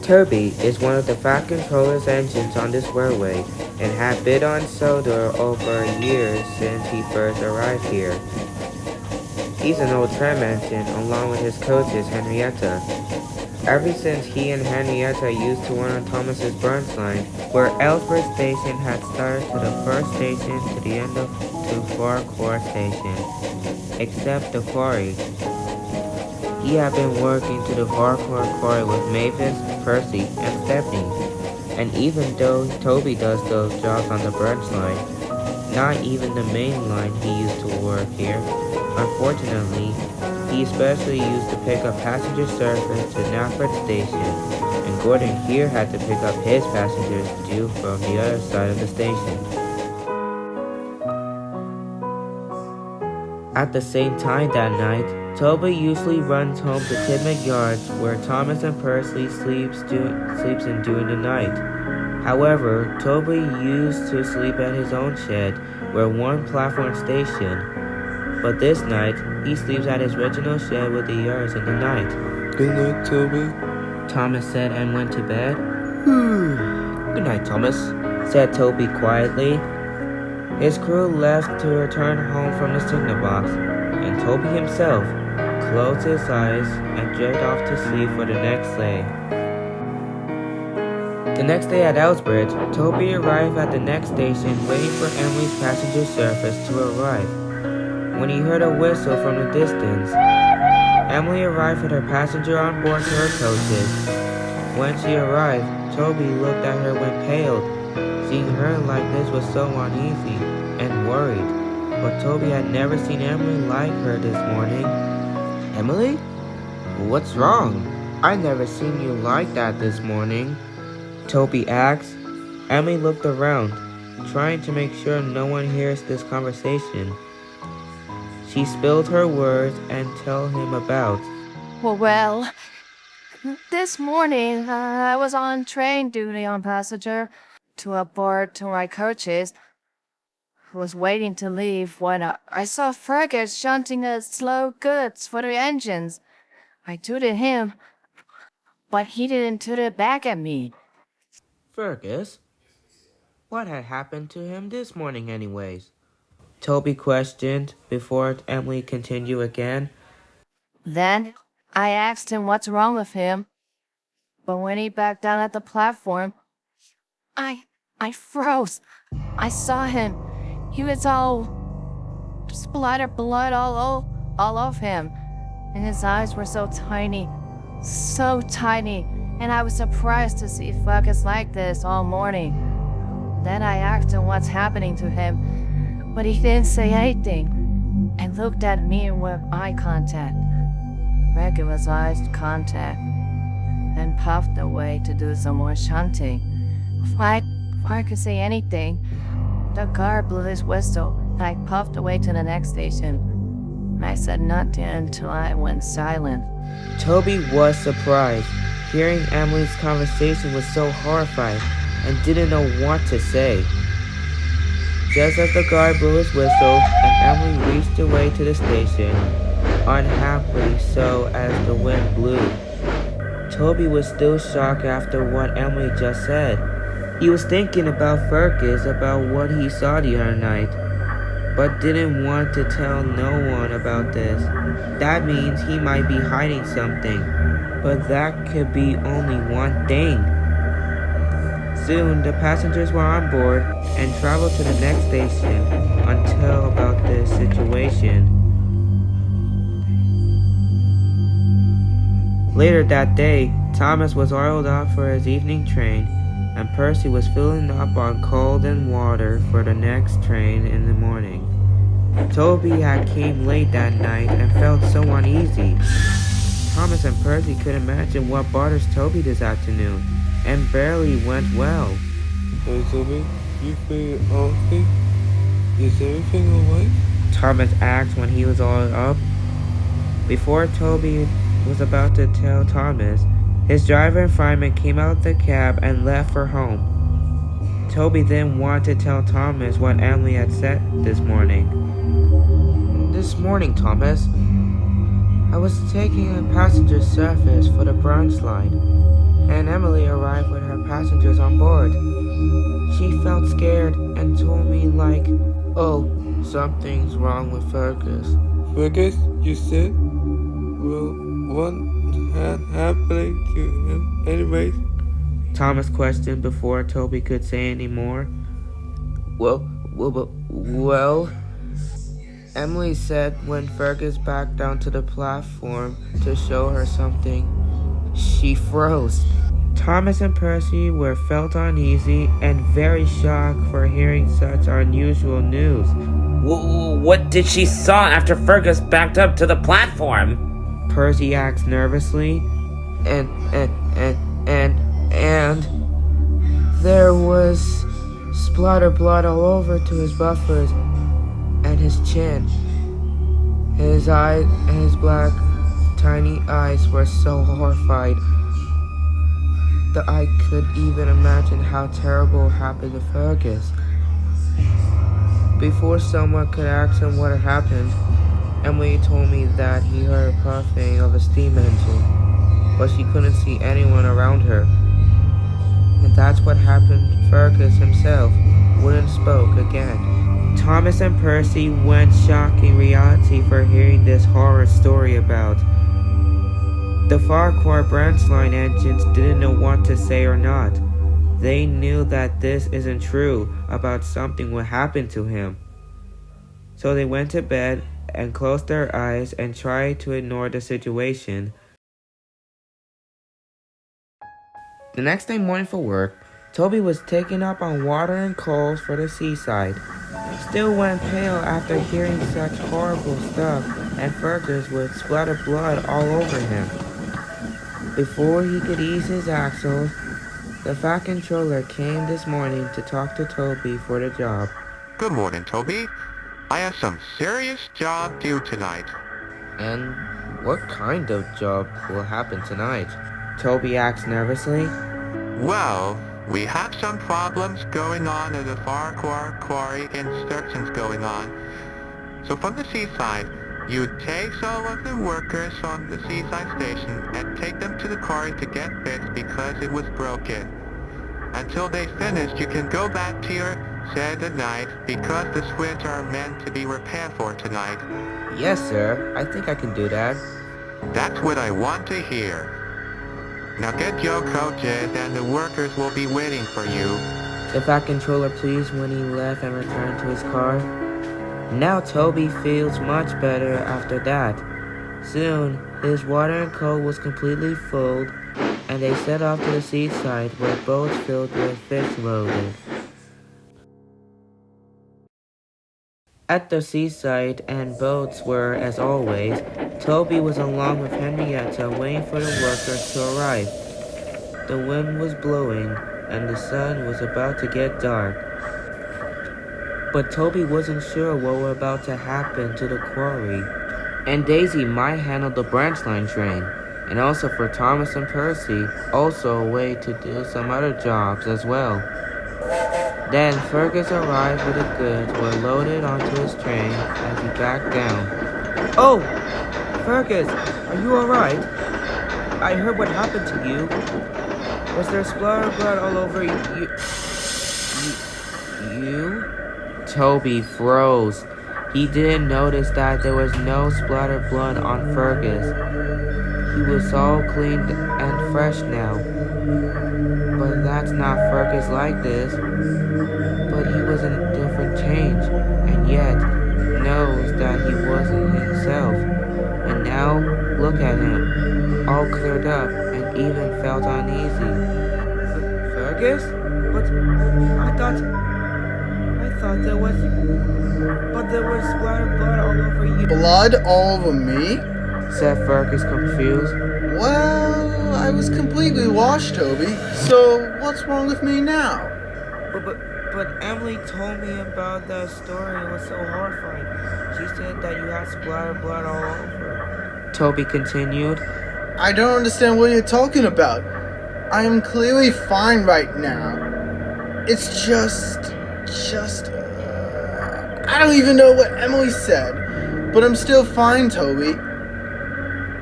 Toby is one of the fast controller's engines on this railway and had been on Sodor over years since he first arrived here. He's an old tram engine along with his coaches Henrietta. Ever since he and Henrietta used to run on Thomas's Branchline, where Ellsworth Station had started to the first station to the end of to Ffarquhar Station, except the quarry. He had been working to the Ffarquhar Quarry with Mavis, Percy, and Stepney, and even though Toby does those jobs on the Branchline, not even the main line he used to work here. Unfortunately, he especially used to pick up passenger service to Nafford Station, and Gordon here had to pick up his passengers due from the other side of the station. At the same time that night, Toby usually runs home to Tidmouth Yards, where Thomas and Percy sleeps in during the night. However, Toby used to sleep at his own shed, where one platform station. But this night, he sleeps at his original shed with the yards in the night. Good night, Toby, Thomas said and went to bed. Good night, Thomas, said Toby quietly. His crew left to return home from the signal box, and Toby himself closed his eyes and drifted off to sleep for the next day. The next day at Elsbridge, Toby arrived at the next station waiting for Emily's passenger service to arrive. When he heard a whistle from the distance, Emily arrived with her passenger on board to her coaches. When she arrived, Toby looked at her when paled. Seeing her like this was so uneasy and worried, but Toby had never seen Emily like her this morning. Emily? What's wrong? I never seen you like that this morning, Toby asked. Emily looked around, trying to make sure no one hears this conversation. She spilled her words and told him about. Well, this morning I was on train duty on passenger to aboard to my coaches. I was waiting to leave when I saw Fergus shunting a slow goods for the engines. I tooted him, but he didn't toot it back at me. Fergus? What had happened to him this morning anyways? Toby questioned before Emily continued again. Then I asked him what's wrong with him, but when he backed down at the platform, I froze. I saw him. He was all splattered blood all over him, and his eyes were so tiny, and I was surprised to see Fergus like this all morning. Then I asked him what's happening to him, but he didn't say anything, and looked at me with eye contact, regular sized contact, then puffed away to do some more shunting. Before I could say anything, the guard blew his whistle, and I puffed away to the next station. I said nothing until I went silent. Toby was surprised. Hearing Emily's conversation was so horrified and didn't know what to say. Just as the guard blew his whistle and Emily reached away to the station, unhappily so as the wind blew, Toby was still shocked after what Emily just said. He was thinking about Fergus, about what he saw the other night, but didn't want to tell no one about this. That means he might be hiding something, but that could be only one thing. Soon, the passengers were on board and traveled to the next station until about this situation. Later that day, Thomas was oiled up for his evening train, and Percy was filling up on coal and water for the next train in the morning. Toby had came late that night and felt so uneasy. Thomas and Percy could imagine what bothers Toby this afternoon, and barely went well. Hey, Toby, you feel okay? Is everything alright? Thomas asked when he was all up. Before Toby was about to tell Thomas, his driver and fireman came out of the cab and left for home. Toby then wanted to tell Thomas what Emily had said this morning. This morning, Thomas, I was taking a passenger service for the Branchline. and Emily arrived with her passengers on board. She felt scared and told me like, "Oh, something's wrong with Fergus." Fergus, you said? Well, what happening to him anyways? Thomas questioned before Toby could say any more. Well, Emily said when Fergus backed down to the platform to show her something, she froze. Thomas and Percy were felt uneasy and very shocked for hearing such unusual news. What did she saw after Fergus backed up to the platform? Percy asked nervously. And there was splatter blood all over to his buffers and his chin. His eyes and his black, tiny eyes were so horrified that I could even imagine how terrible happened to Fergus. Before someone could ask him what had happened, Emily told me that he heard puffing of a steam engine, but she couldn't see anyone around her. And that's what happened. Fergus himself wouldn't spoke again. Thomas and Percy went shocked in reality for hearing this horror story about. The Ffarquhar Branchline engines didn't know what to say or not. They knew that this isn't true about something will happen to him. So they went to bed and closed their eyes and tried to ignore the situation. The next day morning for work, Toby was taking up on water and coals for the seaside. He still went pale after hearing such horrible stuff, and Fergus would splatter blood all over him. Before he could ease his axles, the Fat Controller came this morning to talk to Toby for the job. Good morning, Toby. I have some serious job due tonight. And what kind of job will happen tonight? Toby asked nervously. Well, we have some problems going on at the Ffarquhar Quarry, construction's going on. So from the seaside, you take some of the workers from the seaside station and take them to the quarry to get fixed because it was broken. Until they finish, you can go back to your shed at night because the switches are meant to be repaired for tonight. Yes, sir. I think I can do that. That's what I want to hear. Now get your coaches and the workers will be waiting for you. The Fat Controller pleased when he left and returned to his car. Now Toby feels much better after that. Soon, his water and coal was completely full, and they set off to the seaside where boats filled with fish loaded. At the seaside and boats were, as always, Toby was along with Henrietta waiting for the workers to arrive. The wind was blowing and the sun was about to get dark. But Toby wasn't sure what was about to happen to the quarry. And Daisy might handle the Branchline train, and also for Thomas and Percy, also a way to do some other jobs as well. Then Fergus arrived with the goods were loaded onto his train as he backed down. "Oh, Fergus, are you alright? I heard what happened to you. Was there splatter blood all over you? Toby froze. He didn't notice that there was no splattered blood on Fergus. He was all clean and fresh now. But that's not Fergus like this. But he was in a different change, and yet knows that he wasn't himself. And now, look at him, all cleared up and even felt uneasy." "Fergus? But I thought there was splattered blood all over you." "Blood all over me?" said Fergus, confused. "Well, I was completely washed, Toby. So what's wrong with me now?" But Emily told me about that story. It was so horrifying. She said that you had splattered blood all over. Toby continued. "I don't understand what you're talking about. I am clearly fine right now. It's just I don't even know what Emily said, but I'm still fine, Toby.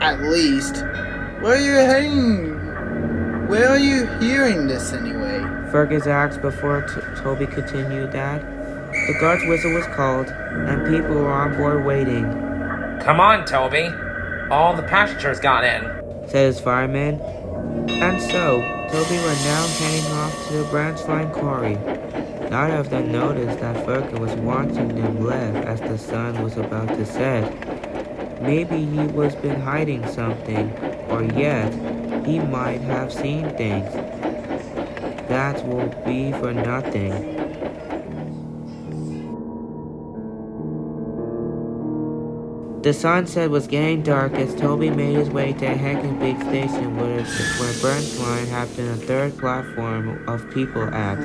At least. Where are you heading Where are you hearing this anyway? Fergus asked before Toby continued that. The guard's whistle was called, and people were on board waiting. Come on, Toby. All the passengers got in, said his fireman. And so, Toby were now heading off to the Branchline Quarry. None of them noticed that Fergus was watching them left as the sun was about to set. Maybe he was been hiding something, or yet, he might have seen things. That will be for nothing. The sunset was getting dark as Toby made his way to Big Station where Branchline had been a third platform of people at.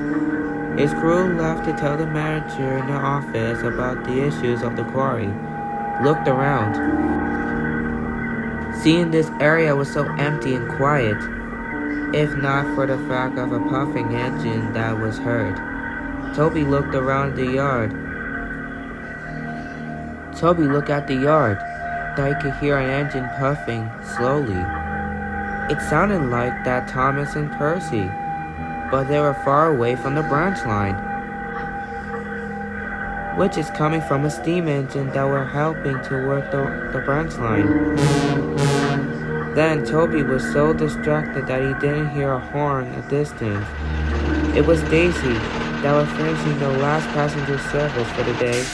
His crew left to tell the manager in the office about the issues of the quarry. Looked around. Seeing this area was so empty and quiet, if not for the fact of a puffing engine that was heard. Toby looked around the yard. Toby looked at the yard. Thought he could hear an engine puffing slowly. It sounded like that Thomas and Percy, but they were far away from the branch line, which is coming from a steam engine that were helping to work the branch line. Then Toby was so distracted that he didn't hear a horn at distance. It was Daisy that was finishing the last passenger service for the day.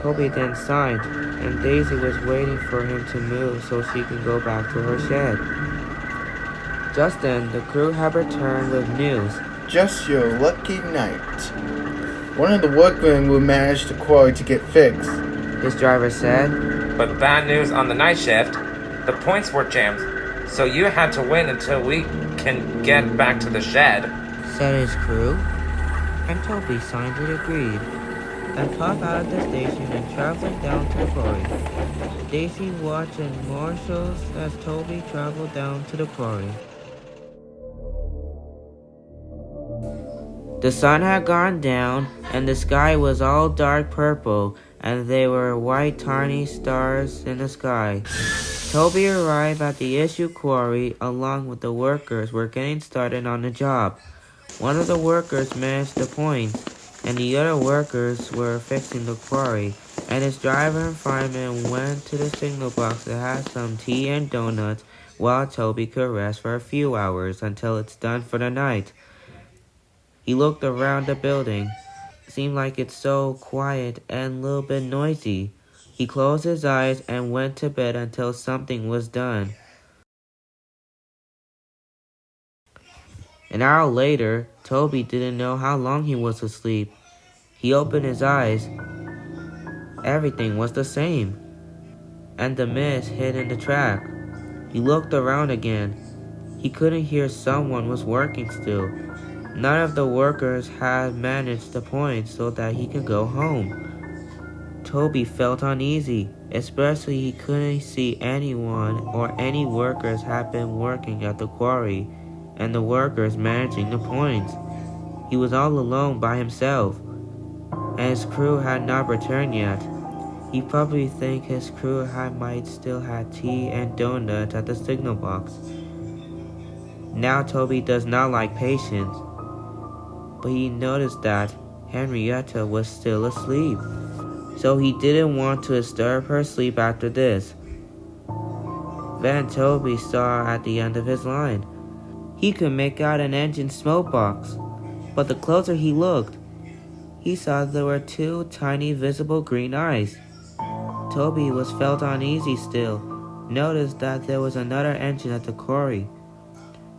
Toby then sighed, and Daisy was waiting for him to move so she could go back to her shed. Just then, the crew had returned with news. Just your lucky night. One of the workmen will manage the quarry to get fixed, his driver said. But bad news on the night shift. The points were jammed, so you had to wait until we can get back to the shed, said his crew. And Toby signed and agreed, and puffed out of the station and traveled down to the quarry. Daisy watched and marshals as Toby traveled down to the quarry. The sun had gone down, and the sky was all dark purple, and there were white tiny stars in the sky. Toby arrived at the issue quarry along with the workers were getting started on the job. One of the workers managed the points, and the other workers were fixing the quarry, and his driver and fireman went to the signal box to have some tea and donuts while Toby could rest for a few hours until it's done for the night. He looked around the building. It seemed like it's so quiet and a little bit noisy. He closed his eyes and went to bed until something was done. An hour later, Toby didn't know how long he was asleep. He opened his eyes. Everything was the same, and the mist hid in the track. He looked around again. He couldn't hear someone was working still. None of the workers had managed the points so that he could go home. Toby felt uneasy, especially he couldn't see anyone or any workers had been working at the quarry, and the workers managing the points. He was all alone by himself, and his crew had not returned yet. He probably think his crew might still have tea and donuts at the signal box. Now Toby does not like patience, but he noticed that Henrietta was still asleep, so he didn't want to disturb her sleep after this. Then Toby saw at the end of his line. He could make out an engine smoke box, but the closer he looked, he saw there were two tiny visible green eyes. Toby felt uneasy still, noticed that there was another engine at the quarry.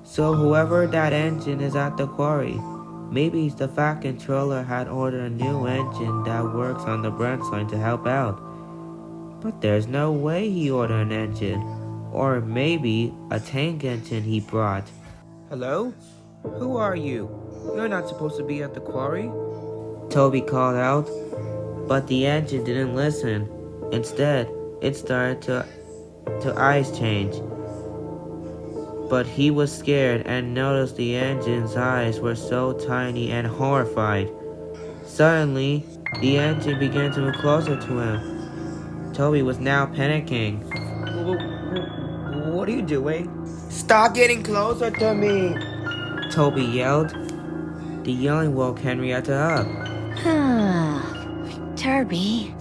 So whoever that engine is at the quarry, maybe the Fat Controller had ordered a new engine that works on the branch line to help out. But there's no way he ordered an engine, or maybe a tank engine he brought. Hello? Who are you? You're not supposed to be at the quarry. Toby called out, but the engine didn't listen. Instead, it started to eyes change. But he was scared and noticed the engine's eyes were so tiny and horrified. Suddenly, the engine began to move closer to him. Toby was now panicking. What are you doing? Stop getting closer to me! Toby yelled. The yelling woke Henrietta up. Toby,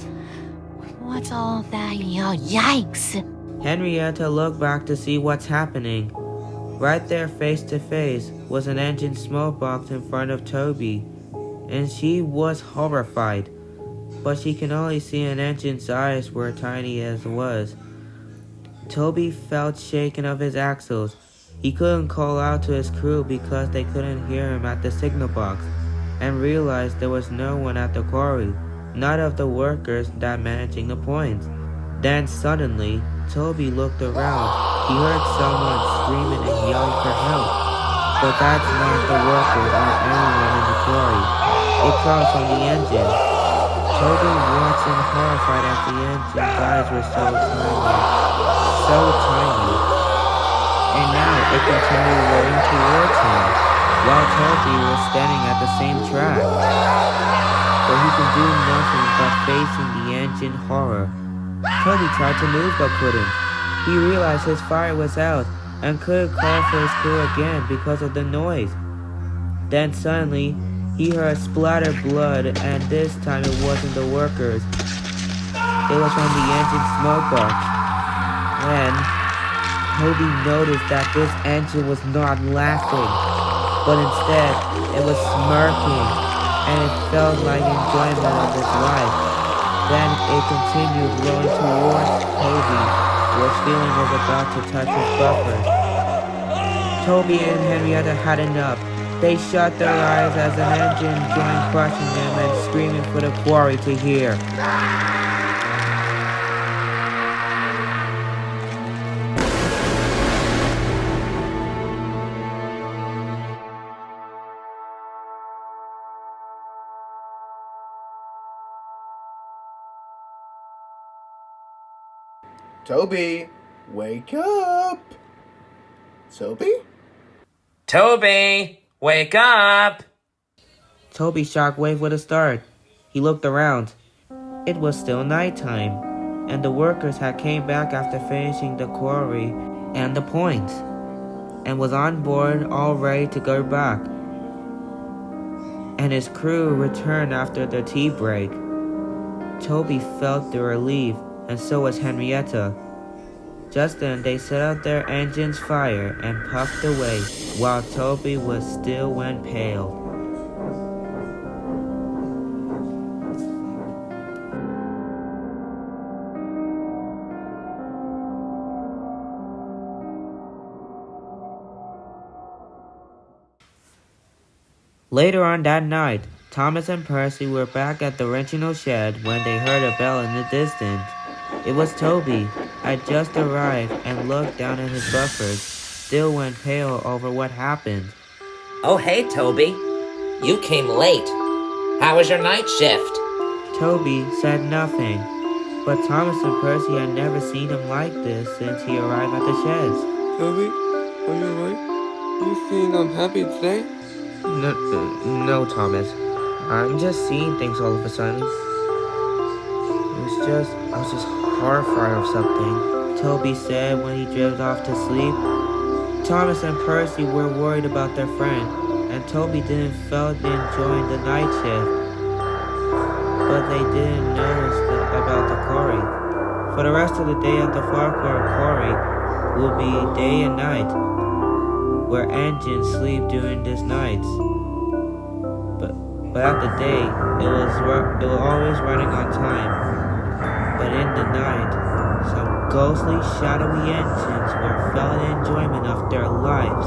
what's all that? Yikes! Henrietta looked back to see what's happening. Right there face to face was an engine smoke box in front of Toby, and she was horrified. But she can only see an engine's eyes were tiny as was. Toby felt shaken of his axles. He couldn't call out to his crew because they couldn't hear him at the signal box, and realized there was no one at the quarry, not of the workers that managing the points. Then suddenly, Toby looked around. He heard someone screaming and yelling for help. But that's not the workers or anyone in the quarry. It comes from the engine. Toby watching horrified as the engine's eyes were so tiny. And now it continued rolling towards him, while Toby was standing at the same track. But he could do nothing but facing the engine horror. Toby tried to move but couldn't. He realized his fire was out and couldn't call for his crew again because of the noise. Then suddenly, he heard splattered blood, and this time it wasn't the workers. It was from the engine smoke box. Then, Toby noticed that this engine was not laughing, but instead, it was smirking, and it felt like enjoyment of his life. Then it continued rolling towards Toby, which feeling was about to touch his buffer. Toby and Henrietta had enough. They shut their eyes as an engine joined crushing them and screaming for the quarry to hear. Toby, wake up! Toby? Toby, wake up! Toby's shockwave would have started. He looked around. It was still nighttime, and the workers had came back after finishing the quarry and the points, and was on board all ready to go back. And his crew returned after the tea break. Toby felt the relief, and so was Henrietta. Just then they set out their engine's fire and puffed away, while Toby was still went pale. Later on that night, Thomas and Percy were back at the original shed when they heard a bell in the distance. It was Toby, had just arrived and looked down at his buffers, still went pale over what happened. Oh, hey, Toby. You came late. How was your night shift? Toby said nothing, but Thomas and Percy had never seen him like this since he arrived at the sheds. Toby, are you alright? You seem unhappy today? No, Thomas. I'm just seeing things all of a sudden. I was just horrified of something, Toby said when he drifted off to sleep. Thomas and Percy were worried about their friend, and Toby didn't felt enjoying the night shift. But they didn't notice about the quarry. For the rest of the day at the Ffarquhar Quarry will be day and night, where engines sleep during these nights. But at the day, it was always running on time. But in the night, some ghostly, shadowy engines were felt enjoyment of their lives.